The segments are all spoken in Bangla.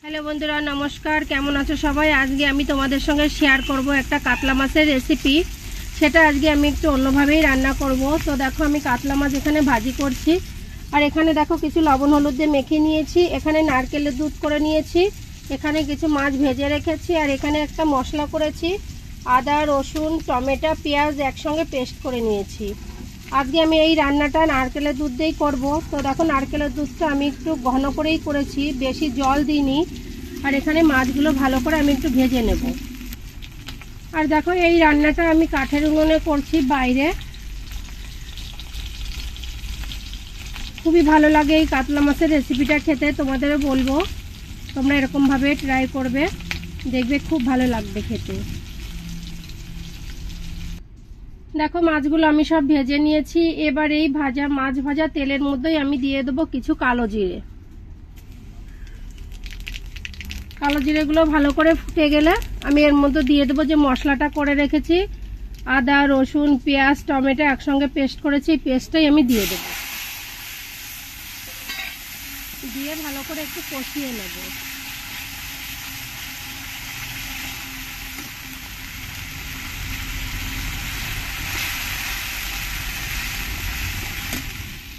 हेलो बंधुरा नमस्कार केमन आछो सबाई। आज के आमी तोमादेर संगे शेयर करब एक कातला माछेर रेसिपि। सेटा आज के आमी एकटु अन्यभावेई रान्ना करब। तो देखो आमी कातला माछ एखाने भाजी करछि और एखाने देखो किछु लवण हलुद दिये मेखे नियेछि। एखाने नारकेलेर दूध करे नियेछि। एखाने किछु माछ भेजे रेखेछि और एखाने एकटा मशला करेछि। आदा रसुन टमेटो पेঁয়াজ एकसंगे पेस्ट करे नियेछि। आज के आमी এই রান্নাটা নারকেলের দুধ দিয়েই করব। তো দেখো নারকেলের দুধটা আমি একটু ঘন করেই করেছি, বেশি জল দিইনি। আর এখানে মাছগুলো ভালো করে আমি একটু ভেজে নেব। আর দেখো এই রান্নাটা আমি কাঠের উনুনে করছি বাইরে। খুবই ভালো লাগে এই কাতলা মাছের রেসিপিটা খেতে, তোমাদেরও বলবো তোমরা এরকম ভাবে ট্রাই করবে, দেখবে খুব ভালো লাগবে খেতে। देखो মাছগুলো আমি সব ভেজে নিয়েছি। এবার এই ভাজা মাছ ভাজা তেলের মধ্যেই আমি দিয়ে দেব কিছু কালো জিরে। কালো জিরেগুলো ভালো করে ফুটে গেলে আমি এর মধ্যে দিয়ে দেব যে মশলাটা করে রেখেছি। আদা রসুন পেঁয়াজ টমেটো একসঙ্গে পেস্ট করেছি, পেস্টটাই আমি দিয়ে দেব। দিয়ে ভালো করে একটু কষিয়ে নেব।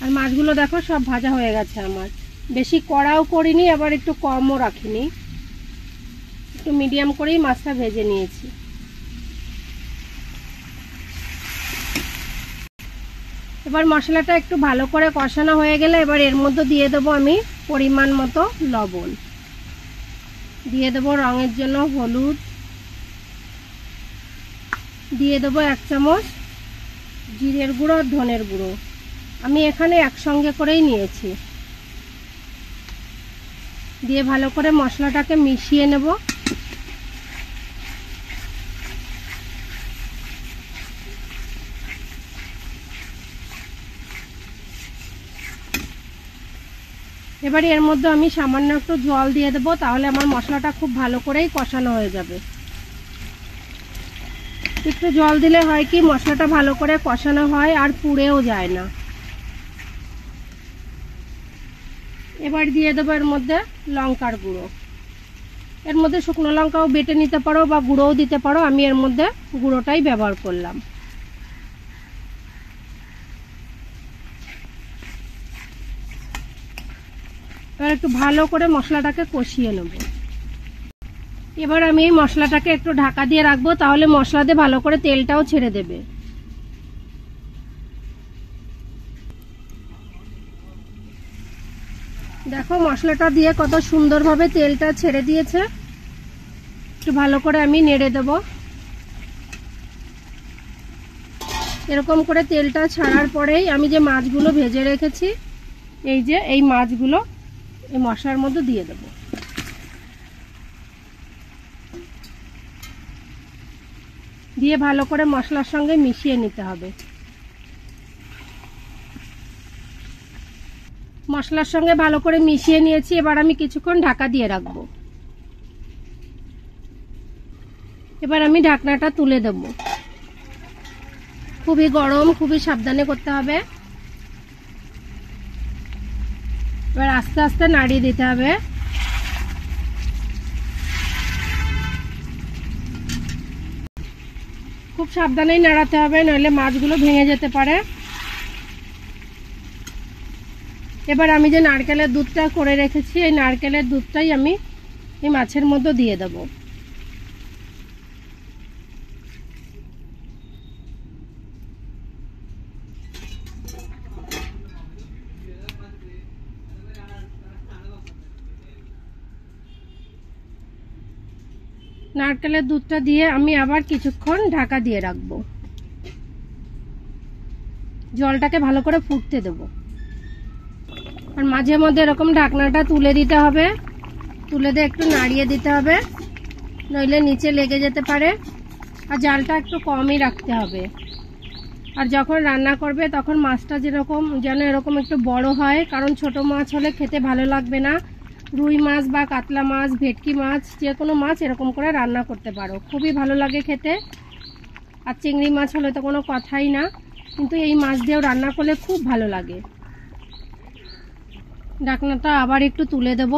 আর মাছগুলো দেখো সব ভাজা হয়ে গেছে আমার। বেশি কড়াও করিনি আবার একটু কমও রাখিনি, একটু মিডিয়াম করেই মাছটা ভেজে নিয়েছি। এবার মশলাটা একটু ভালো করে কষানো হয়ে গেলে এবার এর মধ্যে দিয়ে দেব আমি পরিমাণ মতো লবণ, দিয়ে দেব রঙের জন্য হলুদ, দিয়ে দেব 1 চামচ জিরের গুঁড়ো ধনের গুঁড়ো। আমি এখানে একসঙ্গে করেই নিয়েছি। দিয়ে ভালো করে মশলাটাকে মিশিয়ে নেব। এবারে এর মধ্যে আমি সামান্য একটু জল দিয়ে দেব, তাহলে আমার মশলাটা খুব ভালো করেই কষানো হয়ে যাবে। একটু জল দিলে হয় কি মশলাটা ভালো করে কষানো হয় আর পুড়েও যায় না। এবার দিয়ে দেবো এর মধ্যে লঙ্কার গুঁড়ো। এর মধ্যে শুকনো লঙ্কাও বেটে নিতে পারো বা গুঁড়োও দিতে পারো, আমি এর মধ্যে গুঁড়োটাই ব্যবহার করলাম। এবার একটু ভালো করে মশলাটাকে কষিয়ে নেব। এবার আমি এই মশলাটাকে একটু ঢাকা দিয়ে রাখবো, তাহলে মশলা দিয়ে ভালো করে তেলটাও ছেড়ে দেবে। দেখো মশলাটা দিয়ে কত সুন্দরভাবে তেলটা ছেড়ে দিয়েছে। একটু ভালো করে আমি নেড়ে দেব। এরকম করে তেলটা ছাড়ার পরেই আমি যে মাছগুলো ভেজে রেখেছি, এই যে এই মাছগুলো এই মশলার মধ্যে দিয়ে দেব। দিয়ে ভালো করে মশলার সঙ্গে মিশিয়ে নিতে হবে। মশলার সঙ্গে ভালো করে মিশিয়ে নিয়েছি। এবার আমি কিছুক্ষণ ঢাকা দিয়ে রাখবো। এবার আমি ঢাকনাটা তুলে দেব। খুবই গরম, খুবই সাবধানে করতে হবে। এবার আস্তে আস্তে নাড়িয়ে দিতে হবে। খুব সাবধানেই নাড়াতে হবে, নইলে মাছগুলো ভেঙে যেতে পারে। এবার আমি যে নারকেলের দুধটা করে রেখেছি, এই নারকেলের দুধটাই আমি এই মাছের মধ্যে দিয়ে দেব। নারকেলের দুধটা দিয়ে আমি আবার কিছুক্ষণ ঢাকা দিয়ে রাখবো। জলটাকে ভালো করে ফুটতে দেবো। আর মাঝে মধ্যে এরকম ঢাকনাটা তুলে দিতে হবে, তুলে দিয়ে একটু নাড়িয়ে দিতে হবে, নইলে নিচে লেগে যেতে পারে। আর জালটা একটু কমই রাখতে হবে। আর যখন রান্না করবে তখন মাছটা যেন এরকম একটু বড় হয়, কারণ ছোট মাছ হলে খেতে ভালো লাগবে না। রুই মাছ বা কাতলা মাছ ভেটকি মাছ যে কোনো মাছ এরকম করে রান্না করতে পারো, খুবই ভালো লাগে খেতে। আর চিংড়ি মাছ হলে তো কোনো কথাই না, কিন্তু এই মাছ দিয়েও রান্না করলে খুব ভালো লাগে। ঢাকনাটা আবার একটু তুলে দেব।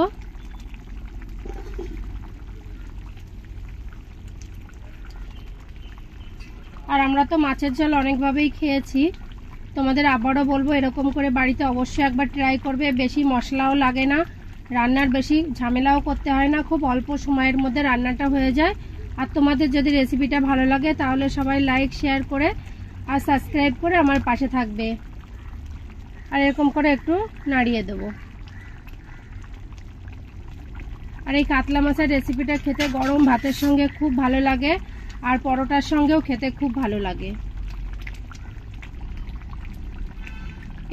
আর আমরা তো মাছের ঝোল অনেকভাবেই খেয়েছি, তোমাদের আবারও বলবো এরকম করে বাড়িতে অবশ্যই একবার ট্রাই করবে। বেশি মশলাও লাগে না, রান্নার বেশি ঝামেলাও করতে হয় না, খুব অল্প সময়ের মধ্যে রান্নাটা হয়ে যায়। আর তোমাদের যদি রেসিপিটা ভালো লাগে তাহলে সবাই লাইক শেয়ার করে আর সাবস্ক্রাইব করে আমার পাশে থাকবে। আর এরকম করে একটু নাড়িয়ে দেবো। আর এই কাতলা মাছের রেসিপিটা খেতে গরম ভাতের সঙ্গে খুব ভালো লাগে, আর পরোটার সঙ্গেও খেতে খুব ভালো লাগে।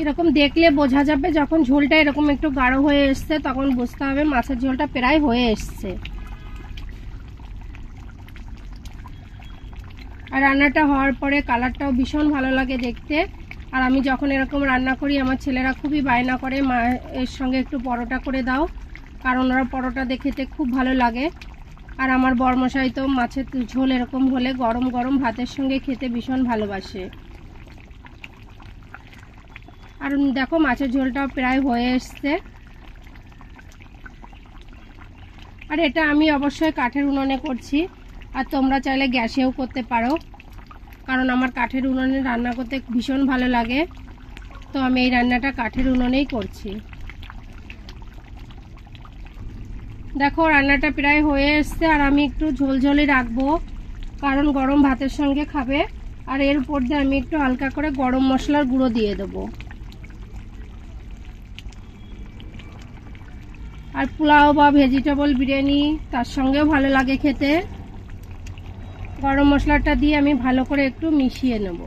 এরকম দেখলে বোঝা যাবে যখন ঝোলটা এরকম একটু গাঢ় হয়ে এসছে তখন বুঝতে হবে মাছের ঝোলটা প্রায় হয়ে এসছে। আর রান্নাটা হওয়ার পরে কালারটাও ভীষণ ভালো লাগে দেখতে। আর আমি যখন এরকম রান্না করি আমার ছেলেরা খুবই বায়না করে, মা এর সঙ্গে একটু পরোটা করে দাও, কারণ ওরা পরোটা দেখতে খুব ভালো লাগে। আর আমার বরমশাই তো মাছের ঝোল এরকম হলে গরম গরম ভাতের সঙ্গে খেতে ভীষণ ভালোবাসে। আর দেখো মাছের ঝোলটাও প্রায় হয়ে এসছে। আর এটা আমি অবশ্যই কাঠের উনুনে করছি, আর তোমরা চাইলে গ্যাসেও করতে পারো, কারণ আমার কাঠের উনুনে রান্না করতে ভীষণ ভালো লাগে। তো আমি এই রান্নাটা কাঠের উনুনেই করছি। দেখো রান্নাটা প্রায় হয়ে এসছে। আর আমি একটু ঝোলঝোলই রাখবো, কারণ গরম ভাতের সঙ্গে খাবে। আর এর উপর দিয়ে আমি একটু হালকা করে গরম মশলার গুঁড়ো দিয়ে দেবো। আর পোলাও বা ভেজিটেবল বিরিয়ানি তার সঙ্গেও ভালো লাগে খেতে। গরম মশলাটা দিয়ে আমি ভালো করে একটু মিশিয়ে নেব।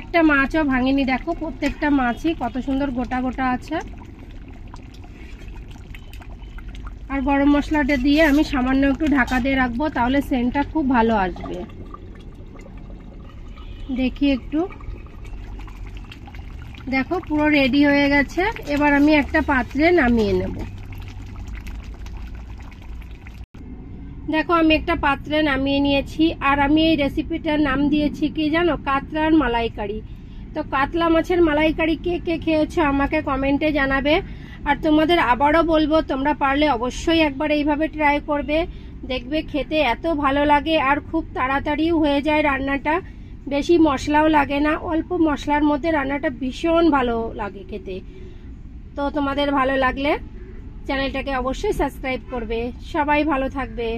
একটা মাছও ভাঙিনি, দেখো প্রত্যেকটা মাছই কত সুন্দর গোটা গোটা আছে। আর গরম মশলাটা দিয়ে আমি সামান্য একটু ঢাকা দিয়ে রাখবো, তাহলে সেন্টটা খুব ভালো আসবে। দেখি একটু, দেখো পুরো রেডি হয়ে গেছে। এবার আমি একটা পাত্রে নামিয়ে নেব। দেখো আমি একটা পাত্রে নামিয়ে নিয়েছি। আর আমি এই রেসিপিটার নাম দিয়েছি কি জানো, কাতলার মালাইকারি। তো কাতলা মাছের মালাইকারি কে কে খেয়েছো আমাকে কমেন্টে জানাবে। আর তোমাদের আবারও বলবো তোমরা পারলে অবশ্যই একবার এইভাবে ট্রাই করবে, দেখবে খেতে এত ভালো লাগে। আর খুব তাড়াতাড়িও হয়ে যায় রান্নাটা, বেশি মশলাও লাগে না, অল্প মশলার মধ্যে রান্নাটা ভীষণ ভালো লাগে খেতে। তো তোমাদের ভালো লাগলে চ্যানেলটাকে অবশ্যই সাবস্ক্রাইব করবে। সবাই ভালো থাকবে।